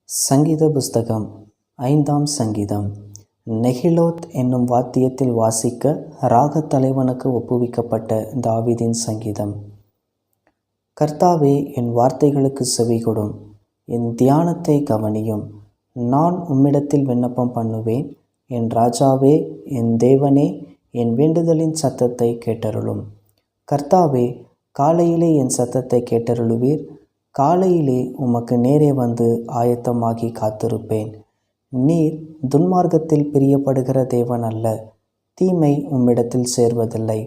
சங்கீத புஸ்தகம் 5ஆம் சங்கீதம். நெகிலோத் என்னும் வாத்தியத்தில் வாசிக்க ராகத் தலைவனுக்கு ஒப்புவிக்கப்பட்ட தாவீதின் சங்கீதம். கர்த்தாவே, என் வார்த்தைகளுக்கு செவிகொடும், என் தியானத்தை கவனியும். நான் உம்மிடத்தில் விண்ணப்பம் பண்ணுவேன். என் ராஜாவே, என் தேவனே, என் வேண்டுதலின் சத்தத்தை கேட்டருளும். கர்த்தாவே, காலையிலே என் சத்தத்தை கேட்டருளுவீர். காலையிலே உமக்கு நேரே வந்து ஆயத்தமாகி காத்திருப்பேன். நீர் துன்மார்க்கத்தில் பிரியப்படுகிற தேவன் அல்ல. தீமை உம்மிடத்தில் சேர்வதில்லை.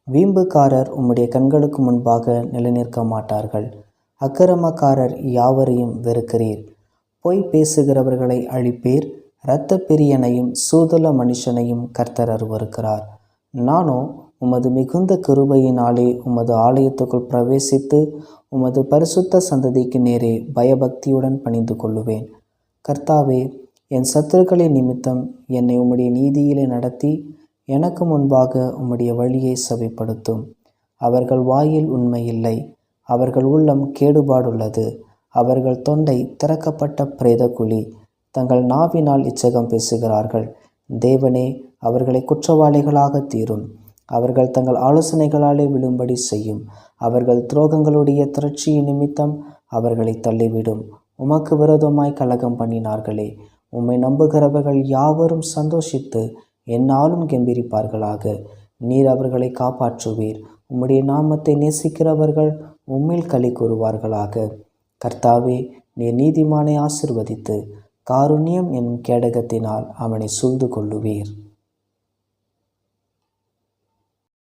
வீம்புக்காரர் உம்முடைய கண்களுக்கு முன்பாக நிலைநிற்க மாட்டார்கள். அக்கிரமக்காரர் யாவரையும் வெறுக்கிறீர். பொய் பேசுகிறவர்களை அழிப்பீர். இரத்த பிரியனையும் சூதல மனுஷனையும் கர்த்தர் அருவருக்கிறார். நானோ உமது மிகுந்த கிருபையினாலே உமது ஆலயத்துக்குள் பிரவேசித்து உமது பரிசுத்த சந்ததிக்கு நேரே பயபக்தியுடன் பணிந்து கொள்ளுவேன். கர்த்தாவே, என் சத்துருக்களின் நிமித்தம் என்னை உம்முடைய நீதியிலே நடத்தி எனக்கு முன்பாக உம்முடைய வழியை செவிப்படுத்தும். அவர்கள் வாயில் உண்மையில்லை. அவர்கள் உள்ளம் கேடுபாடுள்ளது. அவர்கள் தொண்டை திறக்கப்பட்ட பிரேத குழி. தங்கள் நாவினால் இச்சகம் பேசுகிறார்கள். தேவனே, அவர்களை குற்றவாளிகளாக தீரும். அவர்கள் தங்கள் ஆலோசனைகளாலே விழும்படி செய்யும். அவர்கள் துரோகங்களுடைய திரட்சியின் நிமித்தம் அவர்களை தள்ளிவிடும். உமக்கு விரோதமாய் கலகம் பண்ணினார்களே. உம்மை நம்புகிறவர்கள் யாவரும் சந்தோஷித்து எந்நாளும் கெம்பீரிப்பார்களாக. நீர் அவர்களை காப்பாற்றுவீர். உம்முடைய நாமத்தை நேசிக்கிறவர்கள் உம்மில் களி கூறுவார்களாக. கர்த்தாவே, நீர் நீதிமானை ஆசிர்வதித்து காருண்யம் என்னும் கேடகத்தினால் அவனை சூழ்ந்து கொள்ளுவீர்.